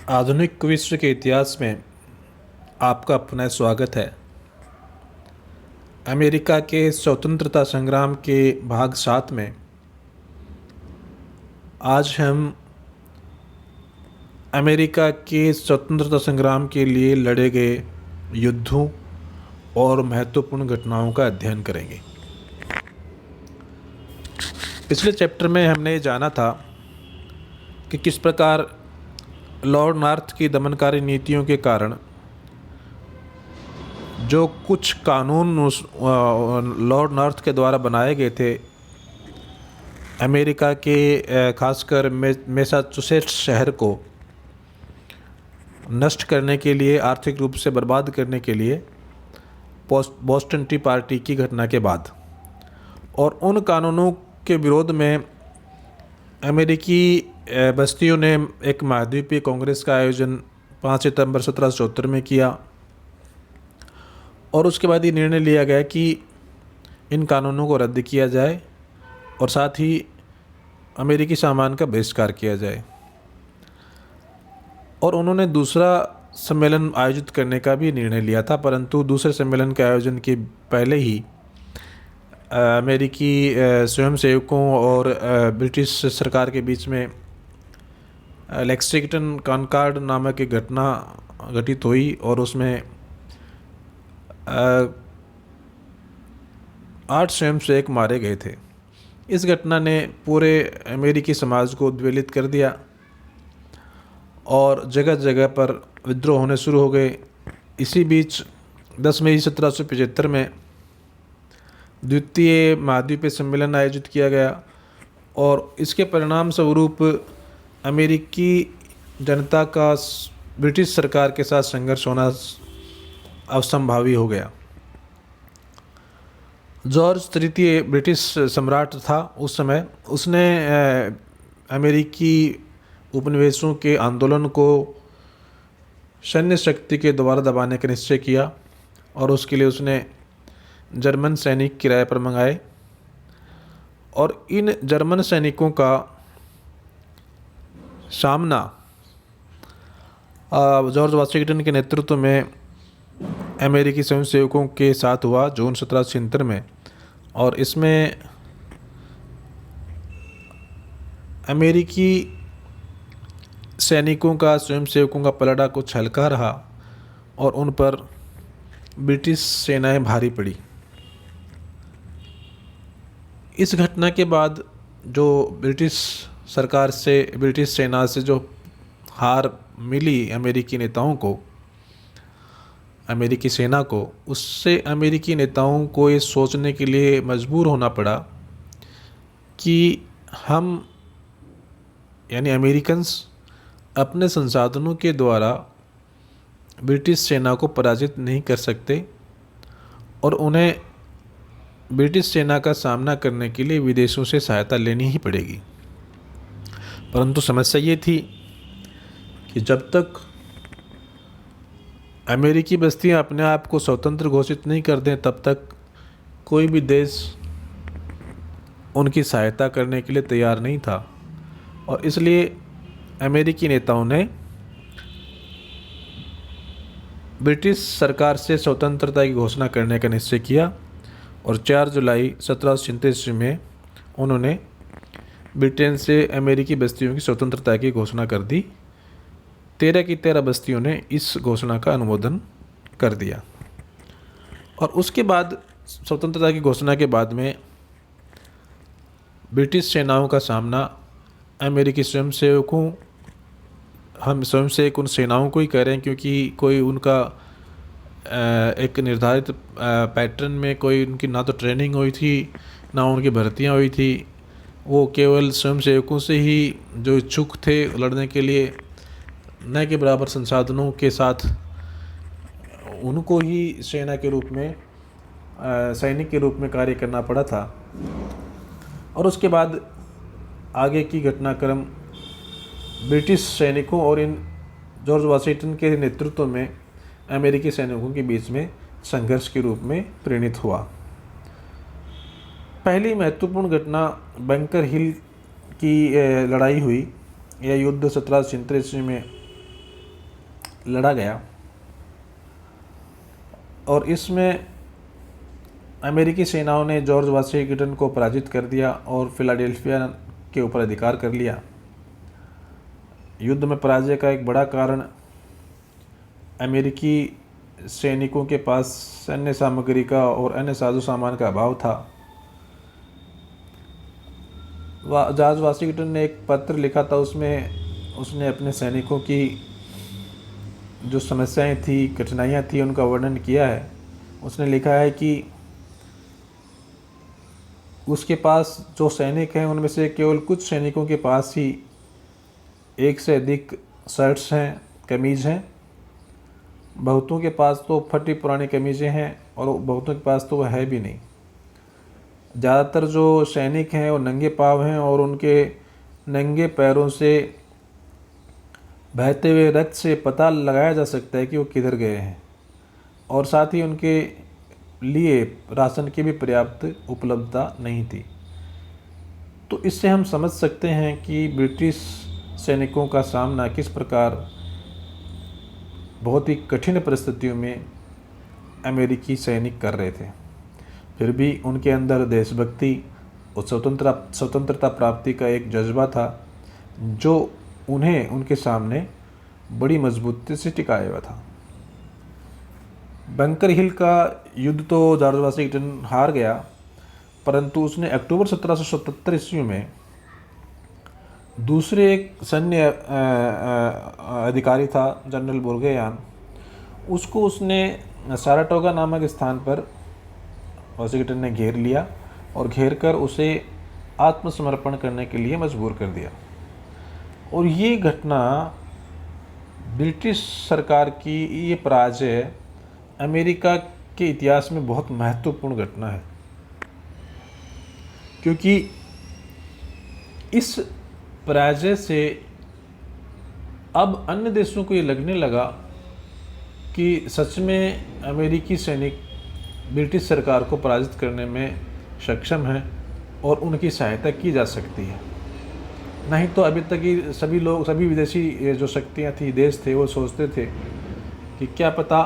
आधुनिक विश्व के इतिहास में आपका पुनः स्वागत है। अमेरिका के स्वतंत्रता संग्राम के भाग 7 में आज हम अमेरिका के स्वतंत्रता संग्राम के लिए लड़े गए युद्धों और महत्वपूर्ण घटनाओं का अध्ययन करेंगे। पिछले चैप्टर में हमने जाना था कि किस प्रकार लॉर्ड नॉर्थ की दमनकारी नीतियों के कारण जो कुछ कानून लॉर्ड नॉर्थ के द्वारा बनाए गए थे अमेरिका के खासकर मैसाचुसेट्स शहर को नष्ट करने के लिए, आर्थिक रूप से बर्बाद करने के लिए, बोस्टन टी पार्टी की घटना के बाद, और उन कानूनों के विरोध में अमेरिकी बस्तियों ने एक महाद्वीपीय कांग्रेस का आयोजन 5 सितंबर 1774 में किया। और उसके बाद ये निर्णय लिया गया कि इन कानूनों को रद्द किया जाए और साथ ही अमेरिकी सामान का बहिष्कार किया जाए। और उन्होंने दूसरा सम्मेलन आयोजित करने का भी निर्णय लिया था, परंतु दूसरे सम्मेलन के आयोजन के पहले ही अमेरिकी स्वयंसेवकों और ब्रिटिश सरकार के बीच में लेक्सिंगटन कॉनकॉर्ड नामक एक घटना घटित हुई और उसमें 8 स्वयंसेवक मारे गए थे। इस घटना ने पूरे अमेरिकी समाज को उद्वेलित कर दिया और जगह जगह पर विद्रोह होने शुरू हो गए। इसी बीच 10 मई 1775 में द्वितीय महाद्वीपीय सम्मेलन आयोजित किया गया और इसके परिणाम स्वरूप अमेरिकी जनता का ब्रिटिश सरकार के साथ संघर्ष होना असंभावी हो गया। जॉर्ज तृतीय ब्रिटिश सम्राट था उस समय। उसने अमेरिकी उपनिवेशों के आंदोलन को सैन्य शक्ति के द्वारा दबाने का निश्चय किया और उसके लिए उसने जर्मन सैनिक किराए पर मंगाए और इन जर्मन सैनिकों का सामना जॉर्ज वाशिंगटन के नेतृत्व में अमेरिकी स्वयंसेवकों के साथ हुआ जून 1776 में। और इसमें अमेरिकी सैनिकों का, स्वयंसेवकों का पलड़ा कुछ हल्का रहा और उन पर ब्रिटिश सेनाएं भारी पड़ी। इस घटना के बाद जो ब्रिटिश सरकार से, ब्रिटिश सेना से जो हार मिली अमेरिकी नेताओं को, अमेरिकी सेना को, उससे अमेरिकी नेताओं को ये सोचने के लिए मजबूर होना पड़ा कि हम यानी अमेरिकन्स अपने संसाधनों के द्वारा ब्रिटिश सेना को पराजित नहीं कर सकते और उन्हें ब्रिटिश सेना का सामना करने के लिए विदेशों से सहायता लेनी ही पड़ेगी। परंतु समस्या ये थी कि जब तक अमेरिकी बस्तियां अपने आप को स्वतंत्र घोषित नहीं कर दें तब तक कोई भी देश उनकी सहायता करने के लिए तैयार नहीं था। और इसलिए अमेरिकी नेताओं ने ब्रिटिश सरकार से स्वतंत्रता की घोषणा करने का निश्चय किया और 4 जुलाई 1737 में उन्होंने ब्रिटेन से अमेरिकी बस्तियों की स्वतंत्रता की घोषणा कर दी। 13 की 13 बस्तियों ने इस घोषणा का अनुमोदन कर दिया। और उसके बाद स्वतंत्रता की घोषणा के बाद में ब्रिटिश सेनाओं का सामना अमेरिकी स्वयंसेवकों, हम स्वयंसेवक उन सेनाओं को ही कह रहे हैं क्योंकि कोई उनका एक निर्धारित पैटर्न में कोई उनकी ना तो ट्रेनिंग हुई थी ना उनकी भर्तियां हुई थी। वो केवल स्वयंसेवकों से ही जो इच्छुक थे लड़ने के लिए, न के बराबर संसाधनों के साथ उनको ही सेना के रूप में, सैनिक के रूप में कार्य करना पड़ा था। और उसके बाद आगे की घटनाक्रम ब्रिटिश सैनिकों और इन जॉर्ज वाशिंगटन के नेतृत्व में अमेरिकी सैनिकों के बीच में संघर्ष के रूप में परिणित हुआ। पहली महत्वपूर्ण घटना बंकर हिल की लड़ाई हुई। यह युद्ध 1737 में लड़ा गया और इसमें अमेरिकी सेनाओं ने जॉर्ज वाशिंगटन को पराजित कर दिया और फिलाडेल्फिया के ऊपर अधिकार कर लिया। युद्ध में पराजय का एक बड़ा कारण अमेरिकी सैनिकों के पास सैन्य सामग्री का और अन्य साजो सामान का अभाव था। जॉर्ज वाशिंगटन ने एक पत्र लिखा था, उसमें उसने अपने सैनिकों की जो समस्याएं थी, कठिनाइयां थी, उनका वर्णन किया है। उसने लिखा है कि उसके पास जो सैनिक हैं उनमें से केवल कुछ सैनिकों के पास ही एक से अधिक शर्ट्स हैं, कमीज़ हैं। बहुतों के पास तो फटी पुरानी कमीज़ें हैं और बहुतों के पास तो वह है भी नहीं। ज़्यादातर जो सैनिक हैं वो नंगे पाँव हैं और उनके नंगे पैरों से बहते हुए रक्त से पता लगाया जा सकता है कि वो किधर गए हैं। और साथ ही उनके लिए राशन की भी पर्याप्त उपलब्धता नहीं थी। तो इससे हम समझ सकते हैं कि ब्रिटिश सैनिकों का सामना किस प्रकार बहुत ही कठिन परिस्थितियों में अमेरिकी सैनिक कर रहे थे। फिर भी उनके अंदर देशभक्ति और स्वतंत्रता प्राप्ति का एक जज्बा था जो उन्हें उनके सामने बड़ी मजबूती से टिकाया हुआ था। बंकर हिल का युद्ध तो जॉर्ज वाशिंगटन हार गया, परंतु उसने अक्टूबर 1777 ईस्वी में दूसरे एक सैन्य अधिकारी था, जनरल बुर्गोयान, उसको उसने साराटोगा नामक स्थान पर वाशिंगटन ने घेर लिया और घेर कर उसे आत्मसमर्पण करने के लिए मजबूर कर दिया। और ये घटना ब्रिटिश सरकार की ये पराजय अमेरिका के इतिहास में बहुत महत्वपूर्ण घटना है, क्योंकि इस पराजय से अब अन्य देशों को ये लगने लगा कि सच में अमेरिकी सैनिक ब्रिटिश सरकार को पराजित करने में सक्षम हैं और उनकी सहायता की जा सकती है। नहीं तो अभी तक ही सभी विदेशी जो शक्तियाँ थी, देश थे, वो सोचते थे कि क्या पता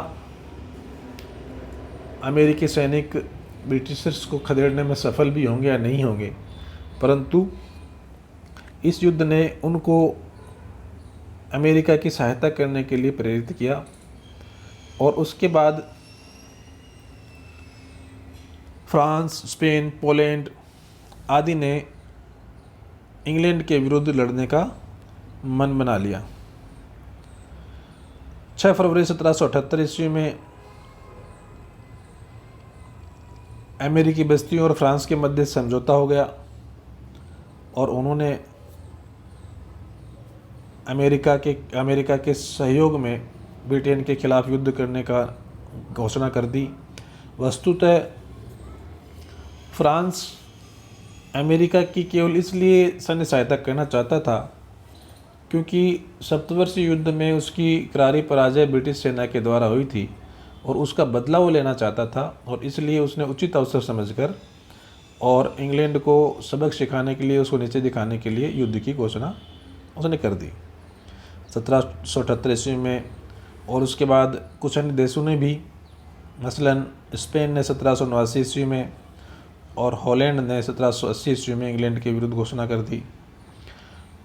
अमेरिकी सैनिक ब्रिटिशर्स को खदेड़ने में सफल भी होंगे या नहीं होंगे। परंतु इस युद्ध ने उनको अमेरिका की सहायता करने के लिए प्रेरित किया और उसके बाद फ्रांस, स्पेन, पोलैंड आदि ने इंग्लैंड के विरुद्ध लड़ने का मन बना लिया। 6 फरवरी 1778 ईस्वी में अमेरिकी बस्तियों और फ्रांस के मध्य समझौता हो गया और उन्होंने अमेरिका के सहयोग में ब्रिटेन के खिलाफ युद्ध करने का घोषणा कर दी। वस्तुतः फ्रांस अमेरिका की केवल इसलिए सैन्य सहायता करना चाहता था क्योंकि सप्तवर्षीय युद्ध में उसकी करारी पराजय ब्रिटिश सेना के द्वारा हुई थी और उसका बदला वो लेना चाहता था, और इसलिए उसने उचित अवसर समझकर और इंग्लैंड को सबक सिखाने के लिए, उसको नीचे दिखाने के लिए युद्ध की घोषणा उसने कर दी 1778 ईस्वी में। और उसके बाद कुछ अन्य देशों ने भी, मसलन स्पेन ने 1789 ईस्वी में और हॉलैंड ने 1780 ईस्वी में इंग्लैंड के विरुद्ध घोषणा कर दी।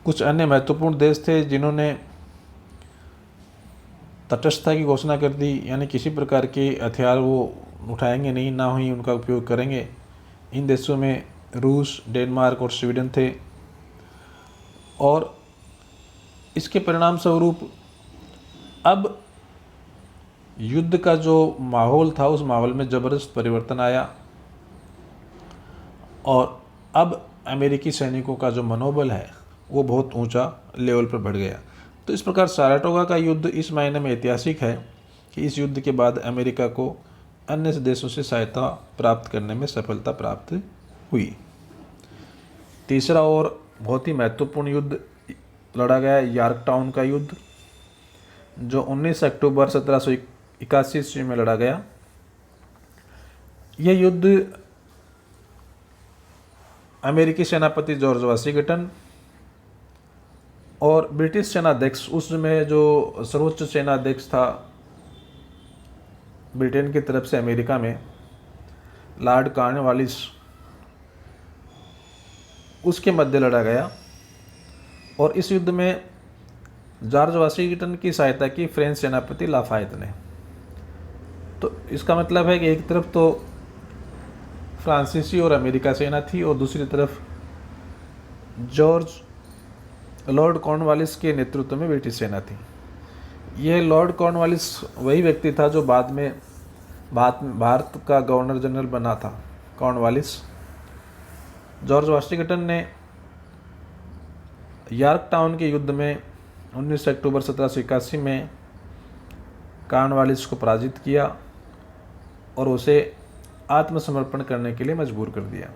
कुछ अन्य महत्वपूर्ण देश थे जिन्होंने तटस्थता की घोषणा कर दी, यानी किसी प्रकार के हथियार वो उठाएंगे नहीं, ना ही उनका उपयोग करेंगे। इन देशों में रूस, डेनमार्क और स्वीडन थे। और इसके परिणाम स्वरूप अब युद्ध का जो माहौल था उस माहौल में ज़बरदस्त परिवर्तन आया और अब अमेरिकी सैनिकों का जो मनोबल है वो बहुत ऊंचा लेवल पर बढ़ गया। तो इस प्रकार साराटोगा का युद्ध इस मायने में ऐतिहासिक है कि इस युद्ध के बाद अमेरिका को अन्य देशों से सहायता प्राप्त करने में सफलता प्राप्त हुई। तीसरा और बहुत ही महत्वपूर्ण युद्ध लड़ा गया यॉर्कटाउन का युद्ध, जो 19 अक्टूबर 1781 ईस्वी में लड़ा गया। यह युद्ध अमेरिकी सेनापति जॉर्ज वाशिंगटन और ब्रिटिश सेनाध्यक्ष, उसमें जो सर्वोच्च सेनाध्यक्ष था ब्रिटेन की तरफ से अमेरिका में, लॉर्ड कॉर्नवालिस, उसके मध्य लड़ा गया। और इस युद्ध में जॉर्ज वाशिंगटन की सहायता की फ्रेंच सेनापति लाफायत ने। तो इसका मतलब है कि एक तरफ तो फ्रांसीसी और अमेरिका सेना थी और दूसरी तरफ लॉर्ड कॉर्नवालिस के नेतृत्व में ब्रिटिश सेना थी। यह लॉर्ड कॉर्नवालिस वही व्यक्ति था जो बाद में भारत का गवर्नर जनरल बना था। कॉर्नवालिस, जॉर्ज वाशिंगटन ने यॉर्कटाउन के युद्ध में 19 अक्टूबर 1781 में कॉर्नवालिस को पराजित किया और उसे आत्मसमर्पण करने के लिए मजबूर कर दिया।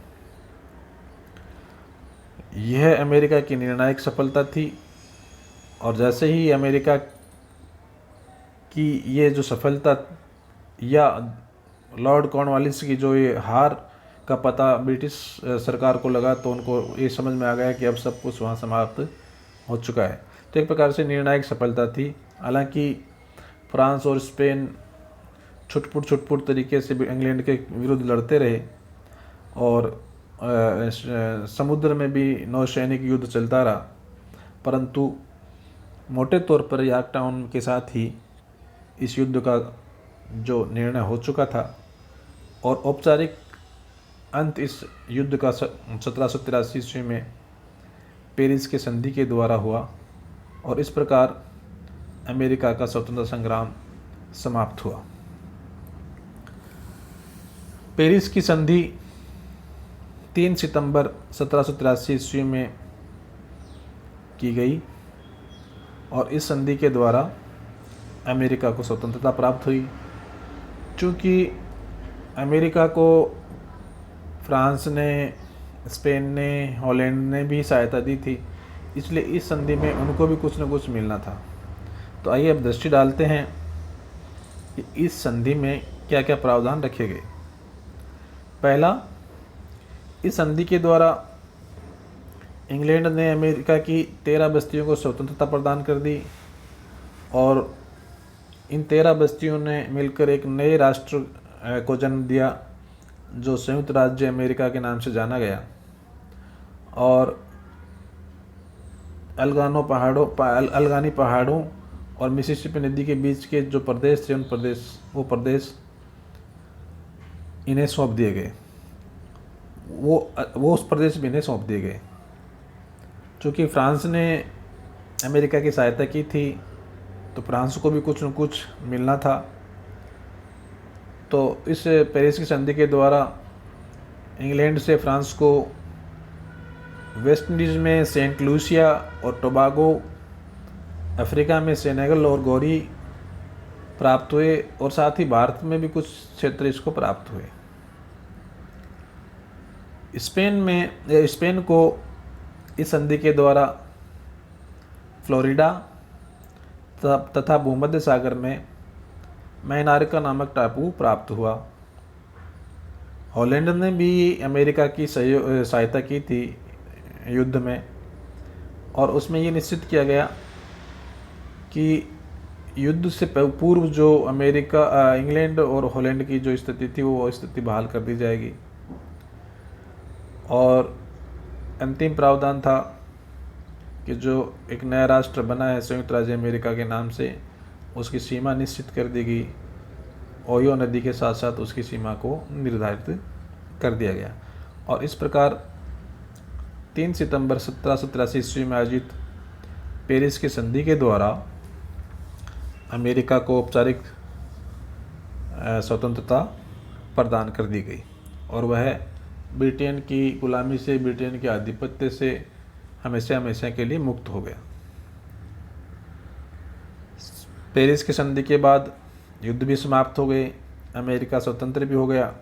यह अमेरिका की निर्णायक सफलता थी। और जैसे ही अमेरिका की ये जो सफलता या लॉर्ड कॉर्नवालिस की जो ये हार का पता ब्रिटिश सरकार को लगा, तो उनको ये समझ में आ गया कि अब सब कुछ वहाँ समाप्त हो चुका है। तो एक प्रकार से निर्णायक सफलता थी। हालांकि फ्रांस और स्पेन छुटपुट तरीके से इंग्लैंड के विरुद्ध लड़ते रहे और समुद्र में भी नौसैनिक युद्ध चलता रहा, परंतु मोटे तौर पर यॉर्कटाउन के साथ ही इस युद्ध का जो निर्णय हो चुका था और औपचारिक अंत इस युद्ध का 1783 ईस्वी में पेरिस के संधि के द्वारा हुआ और इस प्रकार अमेरिका का स्वतंत्रता संग्राम समाप्त हुआ। पेरिस की संधि 3 सितंबर 1783 ईस्वी में की गई और इस संधि के द्वारा अमेरिका को स्वतंत्रता प्राप्त हुई। चूँकि अमेरिका को फ्रांस ने, स्पेन ने, हॉलैंड ने भी सहायता दी थी, इसलिए इस संधि में उनको भी कुछ न कुछ मिलना था। तो आइए अब दृष्टि डालते हैं कि इस संधि में क्या क्या प्रावधान रखे गए। पहला, इस संधि के द्वारा इंग्लैंड ने अमेरिका की 13 बस्तियों को स्वतंत्रता प्रदान कर दी और इन 13 बस्तियों ने मिलकर एक नए राष्ट्र को जन्म दिया जो संयुक्त राज्य अमेरिका के नाम से जाना गया। और अल्गानी पहाड़ों और मिसिसिपी नदी के बीच के जो प्रदेश थे वो प्रदेश इन्हें सौंप दिए गए। वो उस प्रदेश भी इन्हें सौंप दिए गए। चूँकि फ्रांस ने अमेरिका की सहायता की थी तो फ्रांस को भी कुछ न कुछ मिलना था। तो इस पेरिस की संधि के द्वारा इंग्लैंड से फ्रांस को वेस्ट इंडीज़ में सेंट लूसिया और टोबागो, अफ्रीका में सेनेगल और गौरी प्राप्त हुए और साथ ही भारत में भी कुछ क्षेत्र इसको प्राप्त हुए। स्पेन को इस संधि के द्वारा फ्लोरिडा तथा भूमध्य सागर में मैनार्का नामक टापू प्राप्त हुआ। हॉलैंड ने भी अमेरिका की सहायता की थी युद्ध में और उसमें ये निश्चित किया गया कि युद्ध से पूर्व जो इंग्लैंड और हॉलैंड की जो स्थिति थी वो स्थिति बहाल कर दी जाएगी। और अंतिम प्रावधान था कि जो एक नया राष्ट्र बना है संयुक्त राज्य अमेरिका के नाम से, उसकी सीमा निश्चित कर दी गई। ओहियो नदी के साथ साथ उसकी सीमा को निर्धारित कर दिया गया। और इस प्रकार 3 सितंबर 1783 ईस्वी में आयोजित पेरिस की संधि के द्वारा अमेरिका को औपचारिक स्वतंत्रता प्रदान कर दी गई और वह ब्रिटेन की गुलामी से, ब्रिटेन के आधिपत्य से हमेशा हमेशा के लिए मुक्त हो गया। पेरिस की संधि के बाद युद्ध भी समाप्त हो गए, अमेरिका स्वतंत्र भी हो गया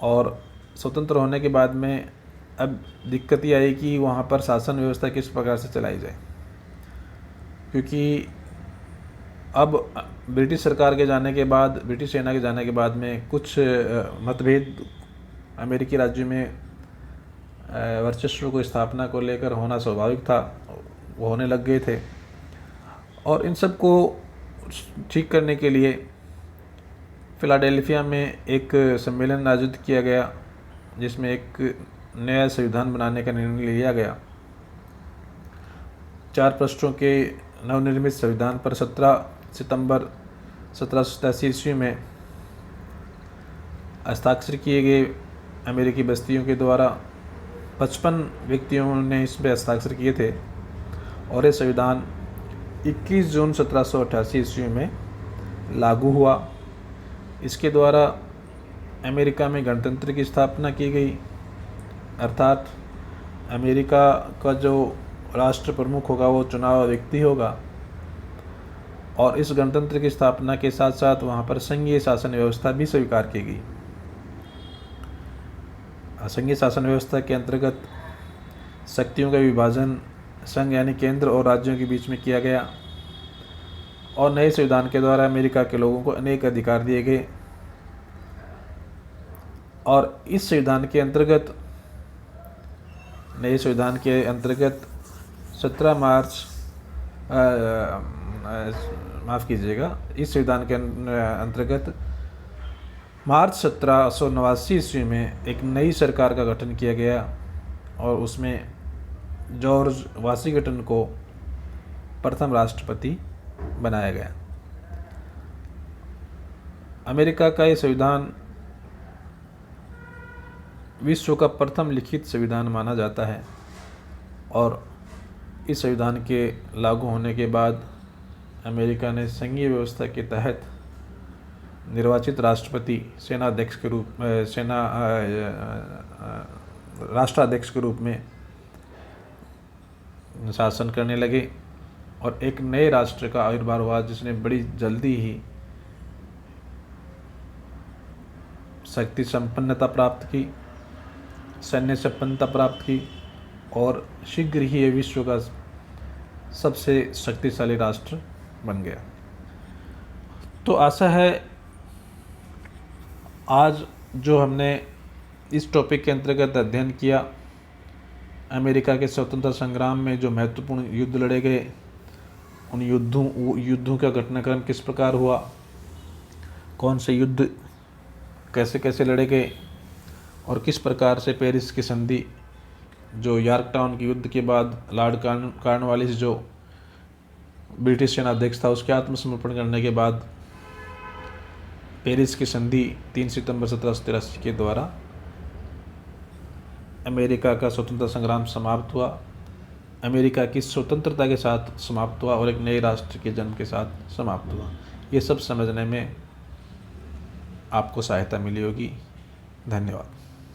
और स्वतंत्र होने के बाद में अब दिक्कत ये आई कि वहाँ पर शासन व्यवस्था किस प्रकार से चलाई जाए, क्योंकि अब ब्रिटिश सरकार के जाने के बाद, ब्रिटिश सेना के जाने के बाद में कुछ मतभेद अमेरिकी राज्य में वर्चस्व को स्थापना को लेकर होना स्वाभाविक था, वो होने लग गए थे। और इन सब को ठीक करने के लिए फिलाडेल्फिया में एक सम्मेलन आयोजित किया गया, जिसमें एक नया संविधान बनाने का निर्णय लिया गया। 4 पृष्ठों के नवनिर्मित संविधान पर 17 सितंबर 1787 ईस्वी में हस्ताक्षर किए गए अमेरिकी बस्तियों के द्वारा। 55 व्यक्तियों ने इस पर हस्ताक्षर किए थे और ये संविधान 21 जून 1788 ईस्वी में लागू हुआ। इसके द्वारा अमेरिका में गणतंत्र की स्थापना की गई, अर्थात अमेरिका का जो राष्ट्र प्रमुख होगा वो चुनाव व्यक्ति होगा। और इस गणतंत्र की स्थापना के साथ साथ वहाँ पर संघीय शासन व्यवस्था भी स्वीकार की गई। संघीय शासन व्यवस्था के अंतर्गत शक्तियों का विभाजन संघ यानी केंद्र और राज्यों के बीच में किया गया और नए संविधान के द्वारा अमेरिका के लोगों को अनेक अधिकार दिए गए। और इस संविधान के अंतर्गत, नए संविधान के अंतर्गत 17 मार्च माफ़ कीजिएगा, इस संविधान के अंतर्गत मार्च 1789 ईस्वी में एक नई सरकार का गठन किया गया और उसमें जॉर्ज वाशिंगटन को प्रथम राष्ट्रपति बनाया गया। अमेरिका का ये संविधान विश्व का प्रथम लिखित संविधान माना जाता है और इस संविधान के लागू होने के बाद अमेरिका ने संघीय व्यवस्था के तहत निर्वाचित राष्ट्रपति राष्ट्राध्यक्ष के रूप में शासन करने लगे और एक नए राष्ट्र का आविर्भाव हुआ, जिसने बड़ी जल्दी ही शक्ति संपन्नता प्राप्त की, सैन्य संपन्नता प्राप्त की और शीघ्र ही ये विश्व का सबसे शक्तिशाली राष्ट्र बन गया। तो आशा है आज जो हमने इस टॉपिक के अंतर्गत अध्ययन किया, अमेरिका के स्वतंत्रता संग्राम में जो महत्वपूर्ण युद्ध लड़े गए, उन युद्धों का घटनाक्रम किस प्रकार हुआ, कौन से युद्ध कैसे कैसे लड़े गए और किस प्रकार से पेरिस की संधि, जो यॉर्कटाउन के युद्ध के बाद लॉर्ड कॉर्नवालिस जो ब्रिटिश सेनाध्यक्ष था, उसके आत्मसमर्पण करने के बाद पेरिस की संधि 3 सितंबर 1783 के द्वारा अमेरिका का स्वतंत्रता संग्राम समाप्त हुआ, अमेरिका की स्वतंत्रता के साथ समाप्त हुआ और एक नए राष्ट्र के जन्म के साथ समाप्त हुआ। ये सब समझने में आपको सहायता मिली होगी। धन्यवाद।